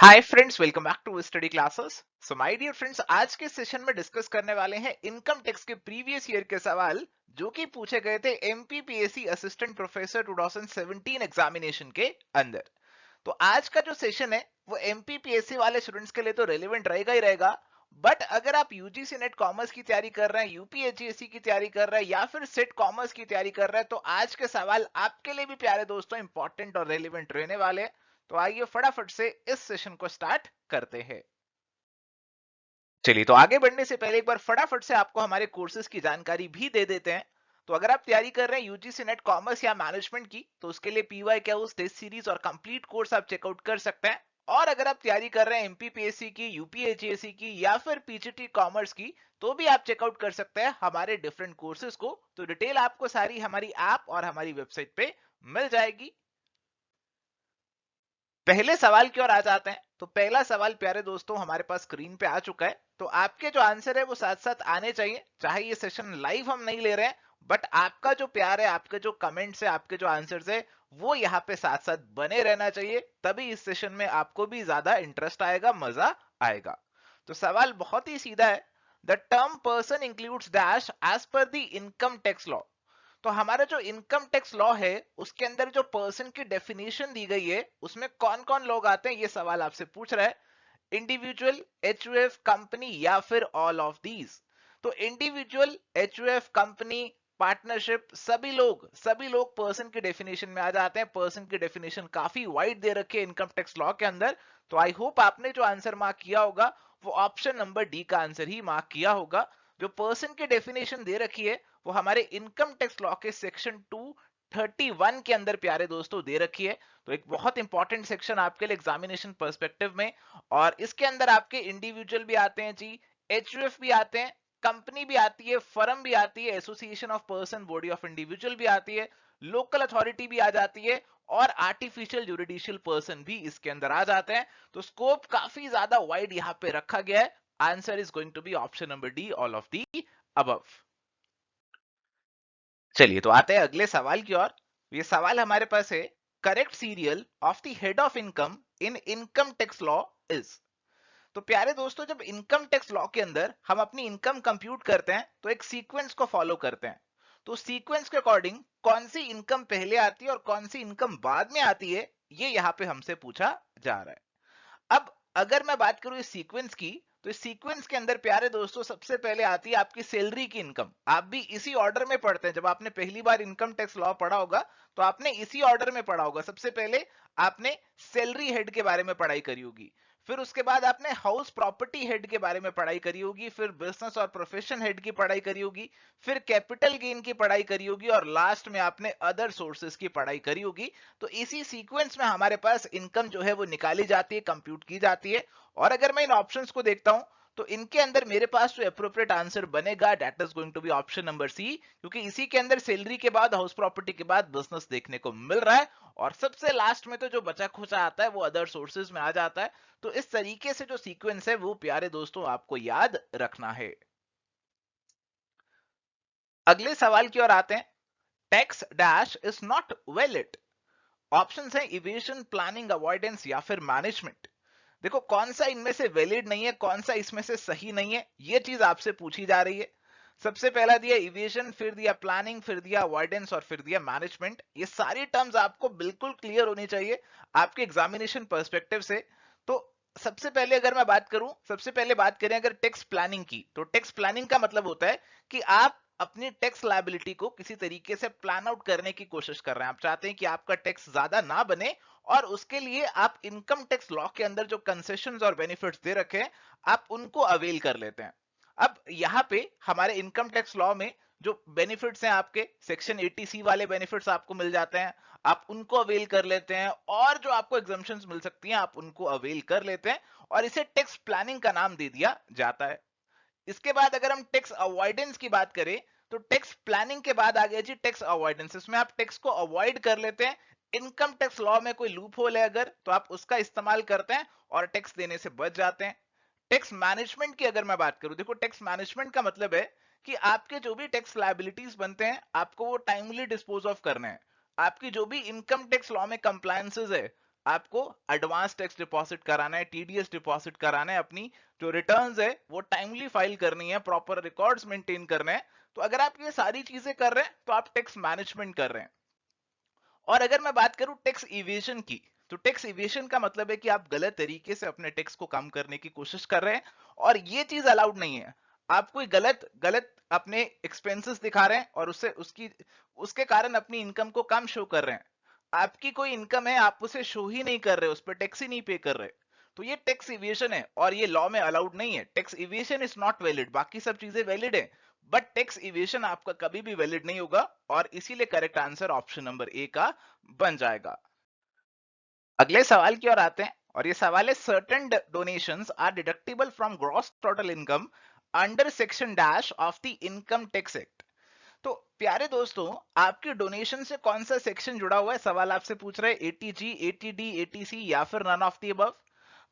Hi friends, welcome back to study classes. So my dear friends, आज के session में discuss करने वाले हैं इनकम टैक्स के प्रीवियस ईयर के सवाल जो कि पूछे गए थे एमपीपीएससी असिस्टेंट प्रोफेसर 2017 एग्जामिनेशन के अंदर। तो आज का जो सेशन है वो एमपीपीएससी वाले स्टूडेंट्स के लिए तो रेलेवेंट रहेगा ही रहेगा। बट अगर आप यूजीसी नेट कॉमर्स की तैयारी कर रहे हैं, यूपीएचएससी की तैयारी कर रहे हैं या फिर सेट कॉमर्स की तैयारी कर रहे हैं, तो आज के सवाल आपके लिए भी प्यारे दोस्तों इंपॉर्टेंट और रेलेवेंट रहने वाले हैं। तो आइए फटाफट से इस सेशन को स्टार्ट करते हैं। चलिए, तो आगे बढ़ने से पहले एक बार फटाफट से आपको हमारे कोर्सेज की जानकारी भी दे देते हैं। तो अगर आप तैयारी कर रहे हैं यूजीसी नेट कॉमर्स या मैनेजमेंट की, तो उसके लिए पीवाई क्या उस टेस्ट सीरीज और कंप्लीट कोर्स आप चेकआउट कर सकते हैं। और अगर आप तैयारी कर रहे हैं एमपीपीएससी की, यूपीएचएससी की या फिर पीजीटी कॉमर्स की, तो भी आप चेकआउट कर सकते हैं हमारे डिफरेंट कोर्सेज को। तो डिटेल आपको सारी हमारी ऐप और हमारी वेबसाइट पे मिल जाएगी। पहले सवाल की ओर आ जाते हैं। तो पहला सवाल प्यारे दोस्तों हमारे पास स्क्रीन पे आ चुका है। तो आपके जो आंसर है वो साथ साथ आने चाहिए, चाहे ये सेशन लाइव हम नहीं ले रहे हैं, बट आपका जो प्यार है, आपके जो कमेंट्स है, आपके जो आंसर्स है, वो यहाँ पे साथ साथ बने रहना चाहिए। तभी इस सेशन में आपको भी ज्यादा इंटरेस्ट आएगा, मजा आएगा। तो सवाल बहुत ही सीधा है। The term person includes dash as per the income tax law. तो हमारा जो इनकम टैक्स लॉ है उसके अंदर जो पर्सन की डेफिनेशन दी गई है उसमें कौन कौन लोग आते हैं, ये सवाल आपसे पूछ रहा है। इंडिविजुअल, एचयूएफ, कंपनी या फिर ऑल ऑफ दीज। तो इंडिविजुअल, एचयूएफ, कंपनी, पार्टनरशिप, सभी लोग पर्सन की डेफिनेशन में आ जाते हैं। पर्सन की डेफिनेशन काफी वाइड दे रखी है इनकम टैक्स लॉ के अंदर। तो आई होप आपने जो आंसर मार्क किया होगा वो ऑप्शन नंबर डी का आंसर ही मार्क किया होगा। जो पर्सन की डेफिनेशन दे रखी है वो हमारे इनकम टैक्स लॉ के सेक्शन 231 के अंदर प्यारे दोस्तों दे रखी है। तो एक बहुत इंपॉर्टेंट सेक्शन आपके लिए एग्जामिनेशन पर्सपेक्टिव में। और इसके अंदर आपके इंडिविजुअल भी आते हैं जी, एचयूएफ भी आते हैं, कंपनी भी आती है, फर्म भी आती है, association of person, body of individual भी आती है, लोकल अथॉरिटी भी आ जाती है, और आर्टिफिशियल जुडिशियल पर्सन भी इसके अंदर आ जाते हैं। तो स्कोप काफी ज्यादा वाइड यहाँ पे रखा गया है। Answer is going to be option number D, all of the above. चलिए, तो आते हैं अगले सवाल की ओर। ये सवाल हमारे पास है, correct serial of the head of income in income tax law is. तो प्यारे दोस्तों, जब इनकम टैक्स लॉ के अंदर हम अपनी इनकम कंप्यूट करते हैं तो एक सीक्वेंस को फॉलो करते हैं। तो सीक्वेंस के अकॉर्डिंग कौन सी इनकम पहले आती है और कौन सी इनकम बाद में आती है, ये यहाँ पे हमसे पूछा जा रहा है। अब अगर मैं बात करूं इस सीक्वेंस की, तो इस सीक्वेंस के अंदर प्यारे दोस्तों सबसे पहले आती है आपकी सैलरी की इनकम। आप भी इसी ऑर्डर में पढ़ते हैं। जब आपने पहली बार इनकम टैक्स लॉ पढ़ा होगा तो आपने इसी ऑर्डर में पढ़ा होगा। सबसे पहले आपने सैलरी हेड के बारे में पढ़ाई करी होगी, फिर उसके बाद आपने हाउस प्रॉपर्टी हेड के बारे में पढ़ाई करी होगी, फिर बिजनेस और प्रोफेशन हेड की पढ़ाई करी होगी, फिर कैपिटल गेन की पढ़ाई करी होगी, और लास्ट में आपने अदर सोर्सेज की पढ़ाई करी होगी। तो इसी सीक्वेंस में हमारे पास इनकम जो है वो निकाली जाती है, कंप्यूट की जाती है। और अगर मैं इन ऑप्शंस को देखता हूं तो इनके अंदर मेरे पास जो अप्रोप्रिएट आंसर बनेगा that is going to be option number C, क्योंकि इसी के अंदर सैलरी के बाद, हाउस प्रॉपर्टी के बाद बिजनेस देखने को मिल रहा है, और सबसे लास्ट में तो जो बचा खुचा आता है वो अदर सोर्सेज में आ जाता है। तो इस तरीके से जो सीक्वेंस है वो प्यारे दोस्तों आपको याद रखना है। अगले सवाल की ओर आते हैं। Tax dash is not valid. Options हैं इवेशन, प्लानिंग, अवॉइडेंस या फिर मैनेजमेंट। देखो कौन सा इनमें से वैलिड नहीं है, कौन सा इसमें से सही नहीं है, ये चीज आपसे पूछी जा रही है। सबसे पहला दिया इवेशन, फिर दिया प्लानिंग, फिर दिया अवॉइडेंस और फिर दिया मैनेजमेंट। ये सारी टर्म्स आपको बिल्कुल क्लियर होनी चाहिए आपके एग्जामिनेशन पर्सपेक्टिव से। तो सबसे पहले अगर मैं बात करूं, सबसे पहले बात करें अगर टैक्स प्लानिंग की, तो टैक्स प्लानिंग का मतलब होता है कि आप अपनी टैक्स लायबिलिटी को किसी तरीके से प्लान आउट करने की कोशिश कर रहे हैं। आप चाहते हैं कि आपका टैक्स ज्यादा ना बने, और उसके लिए आप इनकम टैक्स लॉ के अंदर जो कंसेशंस और बेनिफिट्स दे रखे हैं आप उनको अवेल कर लेते हैं। अब यहाँ पे हमारे इनकम टैक्स लॉ में जो बेनिफिट्स हैं, आपके सेक्शन 80C वाले बेनिफिट्स आपको मिल जाते हैं, आप उनको अवेल कर लेते हैं, और जो आपको एग्जम्पशंस मिल सकती हैं आप उनको अवेल कर लेते हैं, और इसे टैक्स प्लानिंग का नाम दे दिया जाता है। इसके बाद अगर हम टैक्स अवॉइडेंस की बात करें, तो टैक्स प्लानिंग के बाद आ गया जी टैक्स अवॉइडेंस। इसमें आप टैक्स को अवॉइड कर लेते हैं। इनकम टैक्स लॉ में कोई लूप होल है अगर, तो आप उसका इस्तेमाल करते हैं और टैक्स देने से बच जाते हैं। टैक्स मैनेजमेंट की अगर मैं बात करूं, देखो टैक्स मैनेजमेंट का मतलब है कि आपके जो भी टैक्स लायबिलिटीज बनते हैं आपको वो टाइमली डिस्पोज ऑफ करने हैं। आपकी जो भी इनकम टैक्स लॉ में कंप्लायंसेस है, आपको एडवांस टैक्स डिपॉजिट कराना है, टीडीएस डिपॉजिट कराना है, अपनी जो रिटर्न्स है वो टाइमली फाइल करनी है, प्रॉपर रिकॉर्ड्स मेंटेन करने हैं। तो अगर आप ये सारी चीजें कर रहे हैं तो आप टैक्स मैनेजमेंट कर रहे हैं। और अगर मैं बात करूं टैक्स इवेजन की, तो टैक्स इवेजन का मतलब है कि आप गलत तरीके से अपने टैक्स को कम करने की कोशिश कर रहे हैं, और ये चीज अलाउड नहीं है। आप कोई गलत गलत अपने एक्सपेंसेस दिखा रहे हैं और उसके कारण अपनी इनकम को कम शो कर रहे हैं। आपकी कोई इनकम है, आप उसे शो ही नहीं कर रहे, उस पर टैक्स ही नहीं पे कर रहे, तो ये टैक्स इवेजन है और ये लॉ में अलाउड नहीं है। Tax evasion is not valid, बाकी सब चीजें वैलिड है, बट टैक्स इवेजन आपका कभी भी वैलिड नहीं होगा, और इसीलिए correct answer option number A का बन जाएगा। अगले सवाल की ओर आते हैं, और ये सवाल है, certain donations are deductible from gross total income under section dash of the income tax act. तो प्यारे दोस्तों, आपके डोनेशन से कौन सा सेक्शन जुड़ा हुआ है, सवाल आपसे पूछ रहे हैं, 80G, 80D, 80C या फिर नन ऑफ द अबव।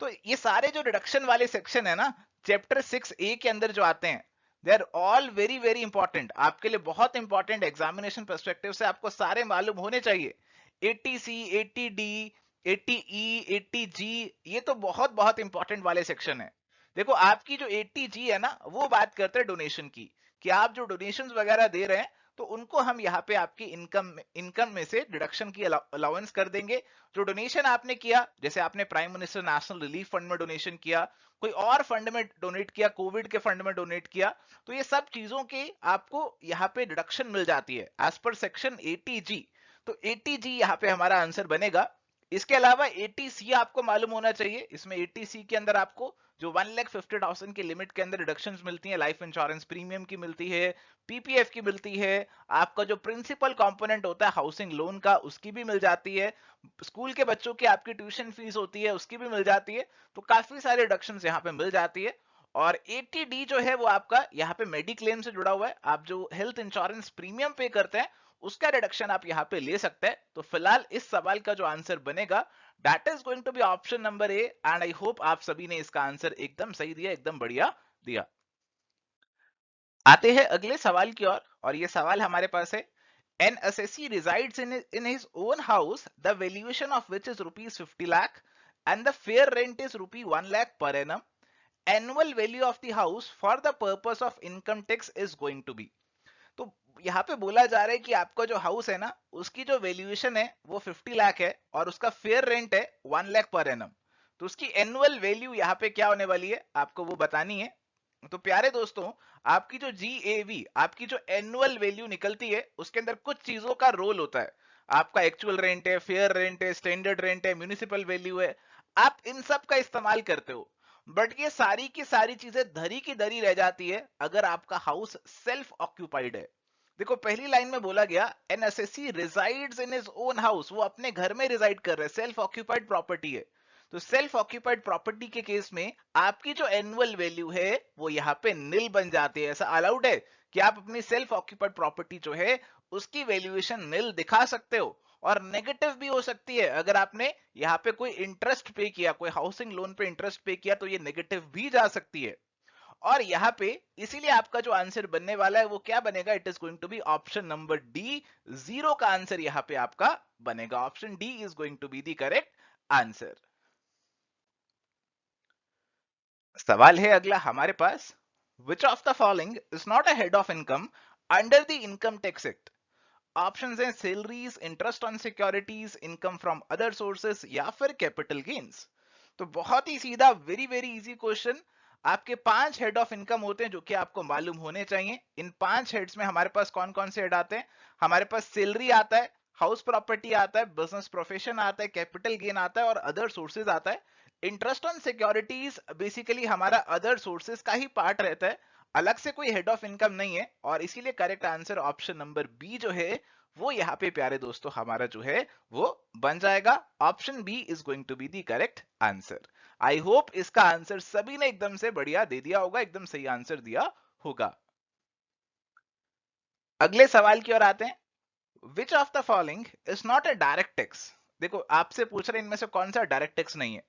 तो ये सारे जो डिडक्शन वाले सेक्शन है ना, चैप्टर 6A के अंदर जो आते हैं, they are all very very important, आपके लिए बहुत इंपॉर्टेंट, एग्जामिनेशन पर्सपेक्टिव से आपको सारे मालूम होने चाहिए। 80C, 80D, 80E, 80G, ये तो बहुत बहुत इंपॉर्टेंट वाले सेक्शन है। देखो, आपकी जो 80G है ना, वो बात करते हैं डोनेशन की, कि आप जो डोनेशंस वगैरह दे रहे हैं, तो उनको हम यहाँ पे आपकी इनकम में से डिडक्शन की अलाउंस कर देंगे। जो डोनेशन आपने किया, जैसे आपने prime minister national relief fund में डोनेशन किया, कोई और फंड में डोनेट किया, कोविड के फंड में डोनेट किया, तो ये सब चीजों की आपको यहाँ पे डिडक्शन मिल जाती है एज पर सेक्शन 80G। तो 80G यहाँ पे हमारा आंसर बनेगा। इसके अलावा 80C आपको मालूम होना चाहिए, इसमें 80C के अंदर आपको जो 1,50,000 की लिमिट के अंदर रिडक्शंस मिलती हैं, लाइफ इंश्योरेंस प्रीमियम की मिलती है, पीपीएफ की मिलती है, आपका जो प्रिंसिपल कंपोनेंट होता है हाउसिंग लोन का, उसकी भी मिल जाती है, स्कूल के बच्चों की आपकी ट्यूशन फीस होती है, उसकी भी मिल जाती है। तो काफी सारे रिडक्शंस यहाँ पे मिल जाती है। और 80D जो है वो आपका यहाँ पे मेडिक्लेम से जुड़ा हुआ है, आप जो हेल्थ इंश्योरेंस प्रीमियम पे करते हैं उसका रिडक्शन आप यहाँ पे ले सकते हैं। तो फिलहाल इस सवाल का जो आंसर बनेगा, that is going to be option number A, and I hope आप सभी ने इसका आंसर एकदम सही दिया, एकदम बढ़िया दिया। आते हैं अगले सवाल की ओर, और ये सवाल हमारे पास है, N assessee resides in his own house, the valuation of which is rupees 50 lakh and the fair rent is rupee 1 lakh per annum. Annual value of the house for the purpose of income tax is going to be। तो यहाँ पे बोला जा रहा है कि आपका जो हाउस है ना, उसकी जो वैल्यूएशन है वो 50 लाख है और उसका फेयर रेंट है 1 लाख पर एनम। तो उसकी एनुअल वैल्यू यहाँ पे क्या होने वाली है, आपको वो बतानी है। तो प्यारे दोस्तों, आपकी जो जीएवी, आपकी जो एनुअल वैल्यू निकलती है, उसके अंदर कुछ चीजों का रोल होता है। आपका एक्चुअल रेंट है, फेयर रेंट है, स्टैंडर्ड रेंट है, म्यूनिसिपल वैल्यू है, आप इन सब का इस्तेमाल करते हो। बट ये सारी की सारी चीजें धरी की धरी रह जाती है अगर आपका हाउस सेल्फ ऑक्यूपाइड है। देखो, पहली लाइन में बोला गया, an SSC resides in his own house, वो अपने घर में रिजाइड कर रहे हैं, सेल्फ ऑक्यूपाइड प्रॉपर्टी है। तो सेल्फ ऑक्यूपाइड प्रॉपर्टी के केस में आपकी जो एनुअल वैल्यू है वो यहाँ पे नील बन जाती है। ऐसा अलाउड है कि आप अपनी सेल्फ ऑक्यूपाइड प्रॉपर्टी जो है उसकी वैल्यूएशन नील दिखा सकते हो, और नेगेटिव भी हो सकती है। अगर आपने यहाँ पे कोई इंटरेस्ट पे किया, कोई हाउसिंग लोन पे इंटरेस्ट पे किया, तो ये नेगेटिव भी जा सकती है। और यहाँ पे इसीलिए आपका जो आंसर बनने वाला है वो क्या बनेगा, it is going to be option number D, zero का आंसर यहाँ पे आपका बनेगा। Option D is going to be the correct answer. सवाल है अगला हमारे पास, which of the following is not a head of income under the income tax act. Options हैं salaries, interest on securities, income from other sources या फिर capital gains. तो बहुत ही सीधा, वेरी वेरी इजी क्वेश्चन। आपके 5 हेड ऑफ इनकम होते हैं जो कि आपको मालूम होने चाहिए। इन 5 हेड्स में हमारे पास कौन कौन से हेड आते हैं, हमारे पास सैलरी आता है, हाउस प्रॉपर्टी आता है, बिजनेस प्रोफेशन आता है, कैपिटल गेन आता है और अदर सोर्सेज आता है। इंटरेस्ट ऑन सिक्योरिटीज बेसिकली हमारा अदर सोर्सेज का ही पार्ट रहता है, अलग से कोई हेड ऑफ इनकम नहीं है, और इसीलिए correct answer option number B जो है वो यहाँ पे प्यारे दोस्तों हमारा जो है वो बन जाएगा। Option B is going to be the correct answer. I hope इसका आंसर सभी ने एकदम से बढ़िया दे दिया होगा, एकदम सही आंसर दिया होगा। अगले सवाल की ओर आते हैं, विच of the following is not a direct tax. देखो, आपसे पूछ रहे हैं इनमें से कौन सा डायरेक्ट टैक्स नहीं है।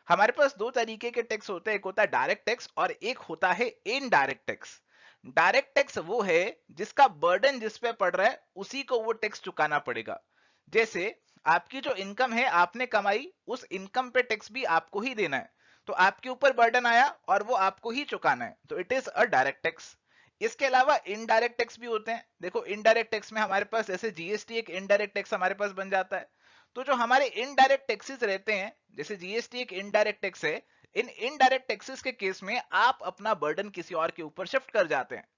हमारे पास दो तरीके के टैक्स होते हैं, एक होता है डायरेक्ट टैक्स और एक होता है इनडायरेक्ट टैक्स। डायरेक्ट टैक्स वो है जिसका बर्डन जिस पे पड़ रहा है उसी को वो टैक्स चुकाना पड़ेगा। जैसे आपकी जो इनकम है आपने कमाई, उस इनकम पे टैक्स भी आपको ही देना है, तो आपके ऊपर बर्डन आया और वो आपको ही चुकाना है, तो it is a direct tax. इसके अलावा इनडायरेक्ट टैक्स भी होते हैं। देखो इनडायरेक्ट टैक्स में हमारे पास जैसे जीएसटी एक इनडायरेक्ट टैक्स हमारे पास बन जाता है। तो जो हमारे इनडायरेक्ट टैक्सेस रहते हैं, जैसे जीएसटी एक इनडायरेक्ट टैक्स है, इन इनडायरेक्ट टैक्सेस के केस में आप अपना बर्डन किसी और के ऊपर शिफ्ट कर जाते हैं।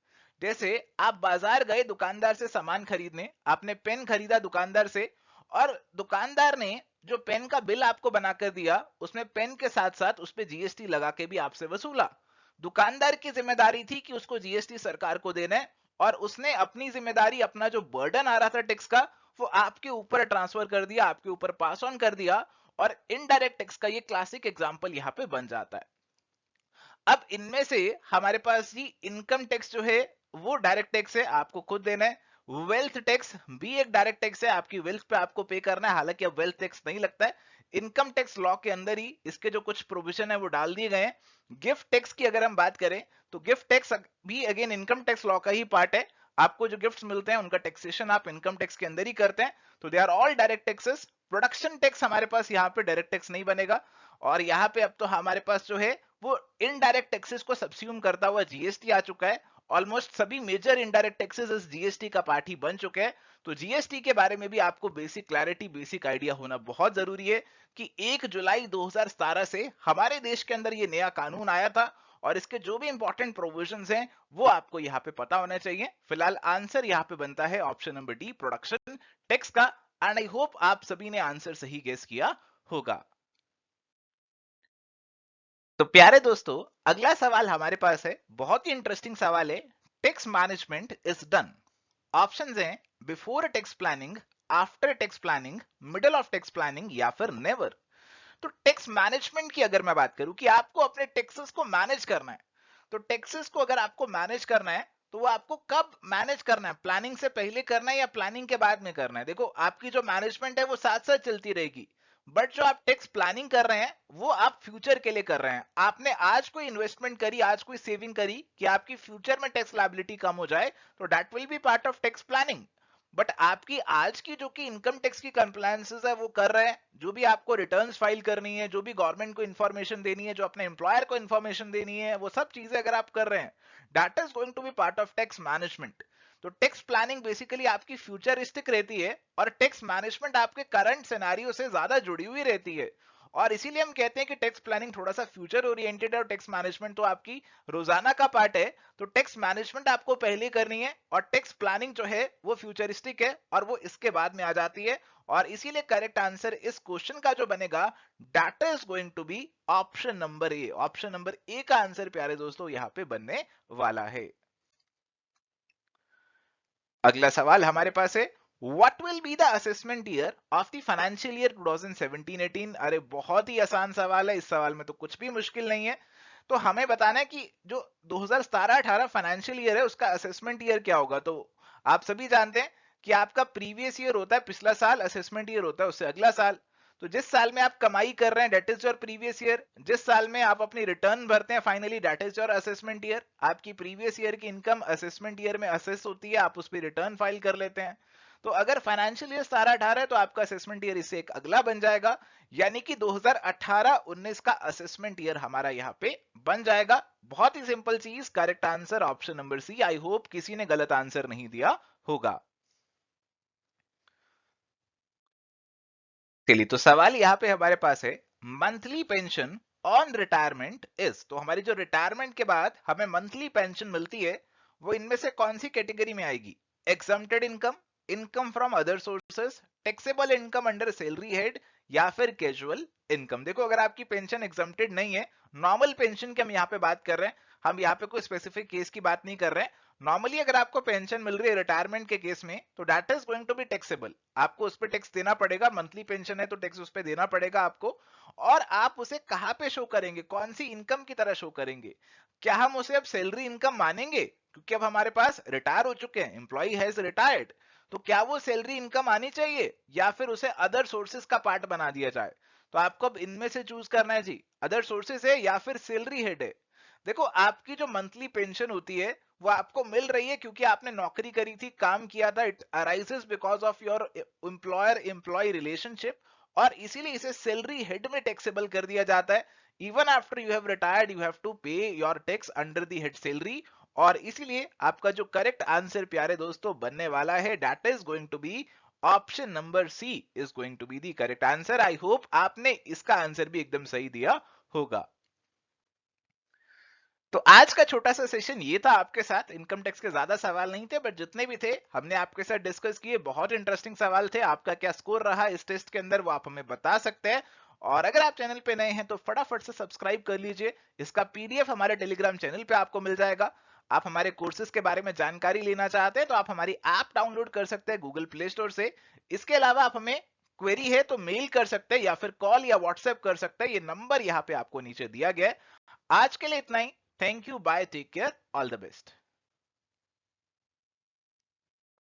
जैसे आप बाजार गए दुकानदार से सामान खरीदने, आपने पेन खरीदा दुकानदार से, और दुकानदार ने जो पेन का बिल आपको बनाकर दिया, उसमें पेन के साथ साथ उस पे जीएसटी लगा के भी आपसे वसूला। दुकानदार की जिम्मेदारी थी कि उसको जीएसटी सरकार को देना है, और उसने अपनी जिम्मेदारी, अपना जो बर्डन आ रहा था टैक्स का, वो आपके ऊपर ट्रांसफर कर दिया, आपके ऊपर पास ऑन कर दिया। और इनडायरेक्ट टैक्स का ये क्लासिक एग्जांपल यहाँ पे बन जाता है। अब इनमें से हमारे पास ही इनकम टैक्स जो है वो डायरेक्ट टैक्स है, आपको खुद देना है। वेल्थ टैक्स भी एक डायरेक्ट टैक्स है, आपकी वेल्थ पे आपको पे करना है, हालांकि अब वेल्थ टैक्स नहीं लगता है। इनकम टैक्स लॉ के अंदर ही इसके जो कुछ प्रोविजन है वो डाल दिए गए हैं। गिफ्ट टैक्स की अगर हम बात करें, तो गिफ्ट टैक्स भी अगेन इनकम टैक्स लॉ का ही पार्ट है। आपको जो गिफ्ट्स मिलते हैं उनका टैक्सेशन आप इनकम टैक्स के अंदर ही करते हैं, तो they are all direct taxes. Production tax हमारे पास यहाँ पे डायरेक्ट टैक्स नहीं बनेगा। और यहाँ पे अब तो हमारे पास जो है वो इनडायरेक्ट टैक्सेस को सब्स्यूम करता हुआ जीएसटी आ चुका है। ऑलमोस्ट सभी मेजर इनडायरेक्ट टैक्सेस इस जीएसटी का पार्ट ही बन चुके हैं। तो जीएसटी के बारे में भी आपको बेसिक क्लैरिटी, बेसिक आइडिया होना बहुत जरूरी है कि 1 जुलाई 2017 से हमारे देश के अंदर ये नया कानून आया था, और इसके जो भी इंपॉर्टेंट प्रोविजंस हैं वो आपको यहाँ पे पता होना चाहिए। फिलहाल आंसर यहाँ पे बनता है option number D, production tax का। एंड आई होप आप सभी ने आंसर सही गेस किया होगा। तो प्यारे दोस्तों, अगला सवाल हमारे पास है, बहुत ही इंटरेस्टिंग सवाल है। Tax management is done, options हैं before tax planning, after tax planning, middle of tax planning, या फिर नेवर। तो टैक्स मैनेजमेंट की अगर मैं बात करूं कि आपको अपने टैक्सेस को मैनेज करना है, तो टैक्सेस को अगर आपको मैनेज करना है तो वो आपको कब मैनेज करना है, प्लानिंग से पहले करना है या प्लानिंग के बाद में करना है। देखो आपकी जो मैनेजमेंट है वो साथ साथ चलती रहेगी, बट जो आप टैक्स प्लानिंग कर रहे हैं वो आप फ्यूचर के लिए कर रहे हैं। आपने आज कोई इन्वेस्टमेंट करी, आज कोई सेविंग करी कि आपकी फ्यूचर में टैक्स लायबिलिटी कम हो जाए, तो that will be part of tax planning. But आपकी आज की जो कि इनकम टैक्स की कंप्लायंसेस है वो कर रहे हैं, जो भी आपको रिटर्न्स फाइल करनी है, जो भी गवर्नमेंट को इन्फॉर्मेशन देनी है, जो अपने एम्प्लॉयर को इन्फॉर्मेशन देनी है, वो सब चीजें अगर आप कर रहे हैं, that is going to be part of tax management. तो टैक्स प्लानिंग बेसिकली आपकी फ्यूचरिस्टिक रहती है, और टैक्स मैनेजमेंट आपके करंट सिनेरियो से ज्यादा जुड़ी हुई रहती है। और इसीलिए हम कहते हैं कि टैक्स प्लानिंग थोड़ा सा फ्यूचर ओरिएंटेड है, और टैक्स मैनेजमेंट तो आपकी रोजाना का पार्ट है। तो टैक्स मैनेजमेंट आपको पहले करनी है, और टैक्स प्लानिंग जो है वो फ्यूचरिस्टिक है, और वो इसके बाद में आ जाती है। और इसीलिए करेक्ट आंसर इस क्वेश्चन का जो बनेगा, that is going to be option number A. Option number A का आंसर प्यारे दोस्तों यहाँ पे बनने वाला है। अगला सवाल हमारे पास है, what will be the assessment year of the financial year 2017-18। अरे बहुत ही आसान सवाल है, इस सवाल में तो कुछ भी मुश्किल नहीं है। तो हमें बताना है कि जो 2017-18 फाइनेंशियल ईयर है उसका असेसमेंट ईयर क्या होगा। तो आप सभी जानते हैं कि आपका प्रीवियस ईयर होता है पिछला साल, असेसमेंट ईयर होता है उससे अगला साल। तो जिस साल में आप कमाई कर रहे हैं that is your previous year, जिस साल में आप अपनी रिटर्न भरते हैं finally that is your assessment year. आपकी प्रीवियस ईयर की इनकम असेसमेंट ईयर में असेस होती है, आप उस पर रिटर्न फाइल कर लेते हैं। तो अगर फाइनेंशियल ईयर 17-18 है तो आपका असेसमेंट ईयर इससे एक अगला बन जाएगा, यानी कि 2018-19 का असेसमेंट ईयर हमारा यहाँ पे बन जाएगा। बहुत ही सिंपल चीज, correct answer option number C. I hope किसी ने गलत आंसर नहीं दिया होगा। चलिए, तो सवाल यहाँ पे हमारे पास है, monthly pension on retirement is. तो हमारी जो रिटायरमेंट के बाद हमें मंथली पेंशन मिलती है, वो इनमें से कौन सी कैटेगरी में आएगी? Exempted income, income from other sources, taxable income under salary head, या फिर कैजुअल इनकम। देखो अगर आपकी पेंशन एग्जम्प्टेड नहीं है, नॉर्मल पेंशन की हम यहाँ पे बात कर रहे हैं, हम यहाँ पे कोई स्पेसिफिक केस की बात नहीं कर रहे हैं। नॉर्मली अगर आपको पेंशन मिल रही है रिटायरमेंट के केस में, तो that is going to be taxable. आपको उस पर टैक्स देना पड़ेगा, मंथली पेंशन है तो टैक्स उस पर देना पड़ेगा आपको। और आप उसे कहां पे शो करेंगे, कौन सी इनकम की तरह शो करेंगे? क्या हम उसे अब सैलरी इनकम मानेंगे, क्योंकि अब हमारे पास रिटायर हो चुके हैं, एम्प्लॉय हैज रिटायर्ड, तो क्या वो सैलरी इनकम आनी चाहिए, या फिर उसे अदर सोर्सेज का पार्ट बना दिया जाए? तो आपको अब इनमें से चूज करना है जी, अदर सोर्सेज है या फिर सैलरी हेड है। देखो आपकी जो मंथली पेंशन होती है वो आपको मिल रही है क्योंकि आपने नौकरी करी थी, काम किया था, it arises because of your employer employ relationship, और इसीलिए इसे सैलरी हेड में टैक्सेबल कर दिया जाता है। Even after you have retired you have to pay your tax under the head salary. और इसीलिए आपका जो करेक्ट आंसर प्यारे दोस्तों बनने वाला है, that is going to be option number C is going to be the correct answer. I hope आपने इसका आंसर भी एकदम सही दिया होगा। तो आज का छोटा सा सेशन ये था आपके साथ। इनकम टैक्स के ज्यादा सवाल नहीं थे, बट जितने भी थे हमने आपके साथ डिस्कस किए। बहुत इंटरेस्टिंग सवाल थे। आपका क्या स्कोर रहा इस टेस्ट के अंदर वो आप हमें बता सकते हैं। और अगर आप चैनल पे नए हैं तो फटाफट से सब्सक्राइब कर लीजिए। इसका पीडीएफ हमारे टेलीग्राम चैनल पे आपको मिल जाएगा। आप हमारे कोर्सेज के बारे में जानकारी लेना चाहते हैं तो आप हमारी ऐप डाउनलोड कर सकते हैं गूगल प्ले स्टोर से। इसके अलावा आप हमें क्वेरी है तो मेल कर सकते हैं या फिर कॉल या व्हाट्सएप कर सकते हैं। ये नंबर यहाँ पे आपको नीचे दिया गया है। आज के लिए इतना ही। Thank you, bye, take care, all the best.